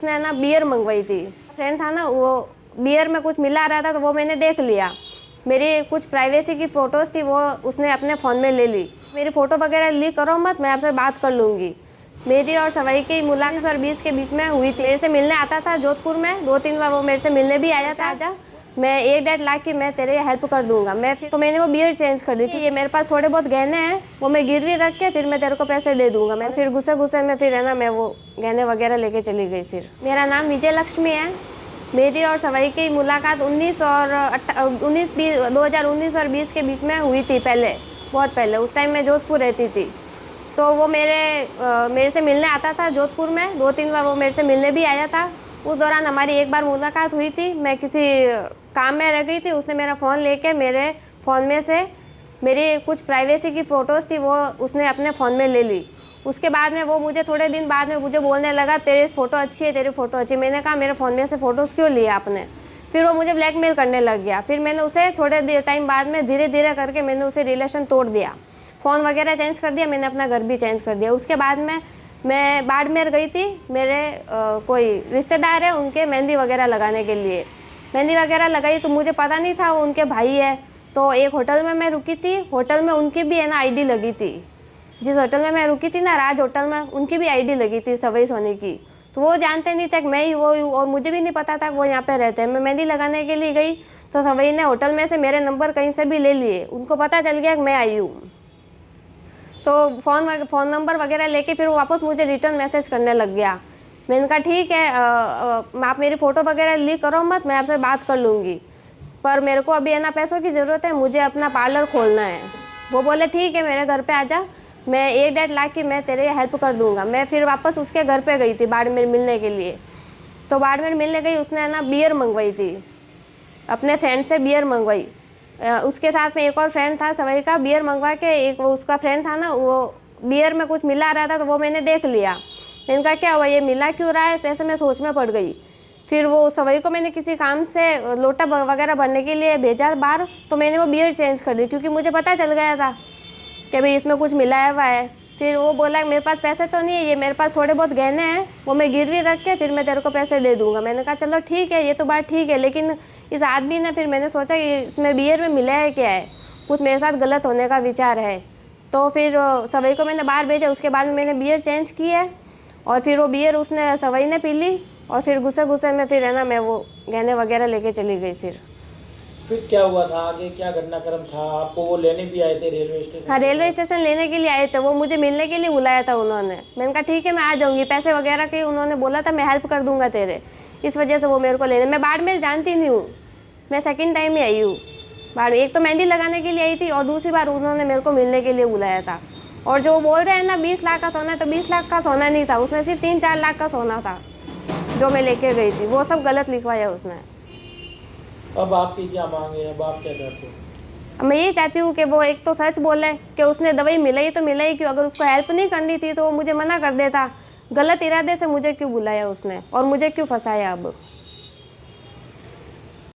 उसने ना बियर मंगवाई थी। फ्रेंड था ना, वो बियर में कुछ मिला रहा था तो वो मैंने देख लिया। मेरी कुछ प्राइवेसी की फ़ोटोज़ थी, वो उसने अपने फ़ोन में ले ली। मेरी फ़ोटो वगैरह लीक करो मत, मैं आपसे बात कर लूँगी। मेरी और सवई की मुलाकात 19 और 20 के बीच में हुई थी। मेरे से मिलने आता था जोधपुर में, 2-3 बार वो मेरे से मिलने भी आया था। आजा, मैं 1-1.5 लाख की मैं तेरे हेल्प कर दूंगा। मैं फिर तो मैंने वो बियर चेंज कर दी कि ये मेरे पास थोड़े बहुत गहने हैं, वो मैं गिरवी रख के फिर मैं तेरे को पैसे दे दूंगा। मैं फिर गुस्से गुस्से में फिर है ना, मैं वो गहने वगैरह लेके चली गई। फिर मेरा नाम विजय लक्ष्मी है। मेरी और सवई की मुलाकात 2019 और 20 के बीच में हुई थी, पहले, बहुत पहले। उस टाइम मैं जोधपुर रहती थी, तो वो मेरे से मिलने आता था जोधपुर में। 2-3 बार वो मेरे से मिलने भी आया था। उस दौरान हमारी एक बार मुलाकात हुई थी। मैं किसी काम में रह गई थी, उसने मेरा फ़ोन लेके मेरे फ़ोन में से मेरी कुछ प्राइवेसी की फ़ोटोज़ थी, वो उसने अपने फ़ोन में ले ली। उसके बाद में वो मुझे थोड़े दिन बाद में मुझे बोलने लगा, तेरी फ़ोटो अच्छी है, तेरी फ़ोटो अच्छी है। मैंने कहा, मेरे फ़ोन में से फ़ोटोज़ क्यों लिए आपने? फिर वो मुझे ब्लैकमेल करने लग गया। फिर मैंने उसे थोड़े देर टाइम बाद में धीरे धीरे करके मैंने उसे रिलेशन तोड़ दिया। फ़ोन वगैरह चेंज कर दिया, मैंने अपना घर भी चेंज कर दिया। उसके बाद में मैं बाड़मेर गई थी। मेरे कोई रिश्तेदार है, उनके मेहंदी वगैरह लगाने के लिए। मेहंदी वगैरह लगाई तो मुझे पता नहीं था वो उनके भाई है। तो एक होटल में मैं रुकी थी, होटल में उनकी भी है ना आईडी लगी थी। जिस होटल में मैं रुकी थी ना, राज होटल में, उनकी भी आईडी लगी थी सवई सोनी की। तो वो जानते नहीं थे कि मैं ही वो हूँ, और मुझे भी नहीं पता था कि वो यहाँ पे रहते हैं। मैं मेहंदी लगाने के लिए गई तो सवई ने होटल में से मेरे नंबर कहीं से भी ले लिए। उनको पता चल गया कि मैं आई हूँ। तो फ़ोन नंबर वगैरह लेके फिर वो वापस मुझे रिटर्न मैसेज करने लग गया। मैंने कहा, ठीक है, आप मेरी फ़ोटो वगैरह लीक करो मत, मैं आपसे बात कर लूँगी, पर मेरे को अभी है ना पैसों की ज़रूरत है, मुझे अपना पार्लर खोलना है। वो बोले, ठीक है, मेरे घर पे आजा, मैं 1-1.5 लाख की मैं तेरे हेल्प कर दूँगा। मैं फिर वापस उसके घर पे गई थी बाड़मेर मिलने के लिए। तो बाड़मेर मिलने गई, उसने है ना बियर मंगवाई थी, अपने फ्रेंड से बियर मंगवाई। उसके साथ में एक और फ्रेंड था सवई का। बियर मंगवा के, एक वो उसका फ्रेंड था ना, वो बियर में कुछ मिला रहा था तो वो मैंने देख लिया। मैंने कहा, क्या हुआ, ये मिला क्यों रहा है? ऐसे मैं सोच में पड़ गई। फिर वो सवई को मैंने किसी काम से लोटा वगैरह भरने के लिए भेजा बाहर, तो मैंने वो बियर चेंज कर दी, क्योंकि मुझे पता चल गया था कि भाई इसमें कुछ मिलाया हुआ है। फिर वो बोला, मेरे पास पैसे तो नहीं है, ये मेरे पास थोड़े बहुत गहने हैं, वो मैं गिरवी रख के फिर मैं तेरे को पैसे दे दूंगा। मैंने कहा, चलो ठीक है, ये तो बात ठीक है, लेकिन इस आदमी ने, फिर मैंने सोचा कि इसमें बियर में मिला है क्या है, कुछ मेरे साथ गलत होने का विचार है। तो फिर सवई को मैंने बाहर भेजा। उसके बाद में मैंने बियर चेंज की है, और फिर वो बियर उसने सवई ने पी ली, और फिर गुस्से गुस्से में फिर है ना, मैं वो गहने वगैरह लेके चली गई। फिर क्या हुआ था आगे, क्या घटनाक्रम था? आपको वो लेने भी आए थे रेलवे स्टेशन? हाँ, रेलवे स्टेशन लेने के लिए आए थे। वो मुझे मिलने के लिए बुलाया था उन्होंने। मैंने कहा, ठीक है, मैं आ जाऊंगी। पैसे वगैरह की उन्होंने बोला था, मैं हेल्प कर दूंगा तेरे। इस वजह से वो मेरे को लेने। मैं बाड़मेर जानती नहीं हूँ, मैं सेकंड टाइम ही आई हूँ बाड़मेर। एक तो मेहंदी लगाने के लिए आई थी, और दूसरी बार उन्होंने मेरे को मिलने के लिए बुलाया था। और जो बोल रहे हैं ना 20 लाख का सोना है, तो 20 लाख का सोना नहीं था, उसमें सिर्फ 3-4 लाख का सोना था जो मैं लेके गई थी। वो सब गलत लिखवाया उसने। अब आपकी क्या मांग है, अब आप क्या चाहते हो? मैं ये चाहती हूँ कि वो एक तो सच बोले कि उसने दवाई मिलाई तो मिलाई क्यों। अगर उसको हेल्प नहीं करनी थी तो वो मुझे मना कर देता। गलत इरादे से मुझे क्यों बुलाया उसने, और मुझे क्यों फंसाया अब।